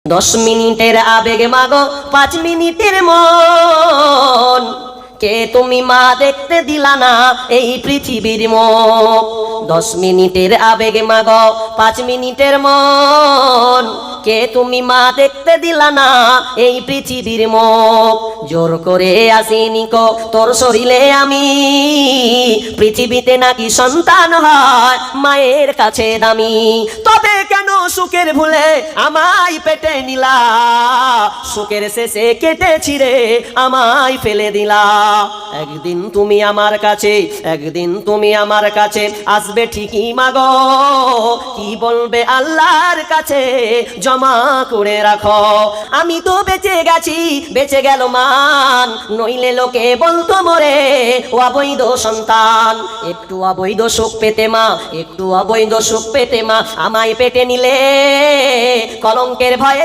10 মিনিটের আবেগ মাগো 5 মিনিটের মন, কে তুমি মা দেখতে দিলা না এই পৃথিবীর মুখ। 10 মিনিটের আবেগ মাগো 5 মিনিটের মন, কে তুমি মা দেখতে দিলা না এই পৃথিবীর মুখ। জোর করে আসিনি কো তোর শরীরে আমি, পৃথিবীতে নাকি সন্তান হয় মায়ের কাছে দামি। তবে কেন সুখের ভুলে আমায় পেটে নিলা, সুখের শেষে কেটে ছিঁড়ে আমায় ফেলে দিলা। একদিন তুমি আমার কাছে, একদিন তুমি আমার কাছে আসবে ঠিকই মাগো, কি বলবে আল্লাহর কাছে জমা করে রাখো। আমি তো বেঁচে গেছি, বেঁচে গেল মান, নইলে লোকে বলতো মোরে ও অবৈধ সন্তান। একটু অবৈধ সুখ পেতে মা, একটু অবৈধ সুখ পেতে মা আমায় পেটে নিলে, কলঙ্কের ভয়ে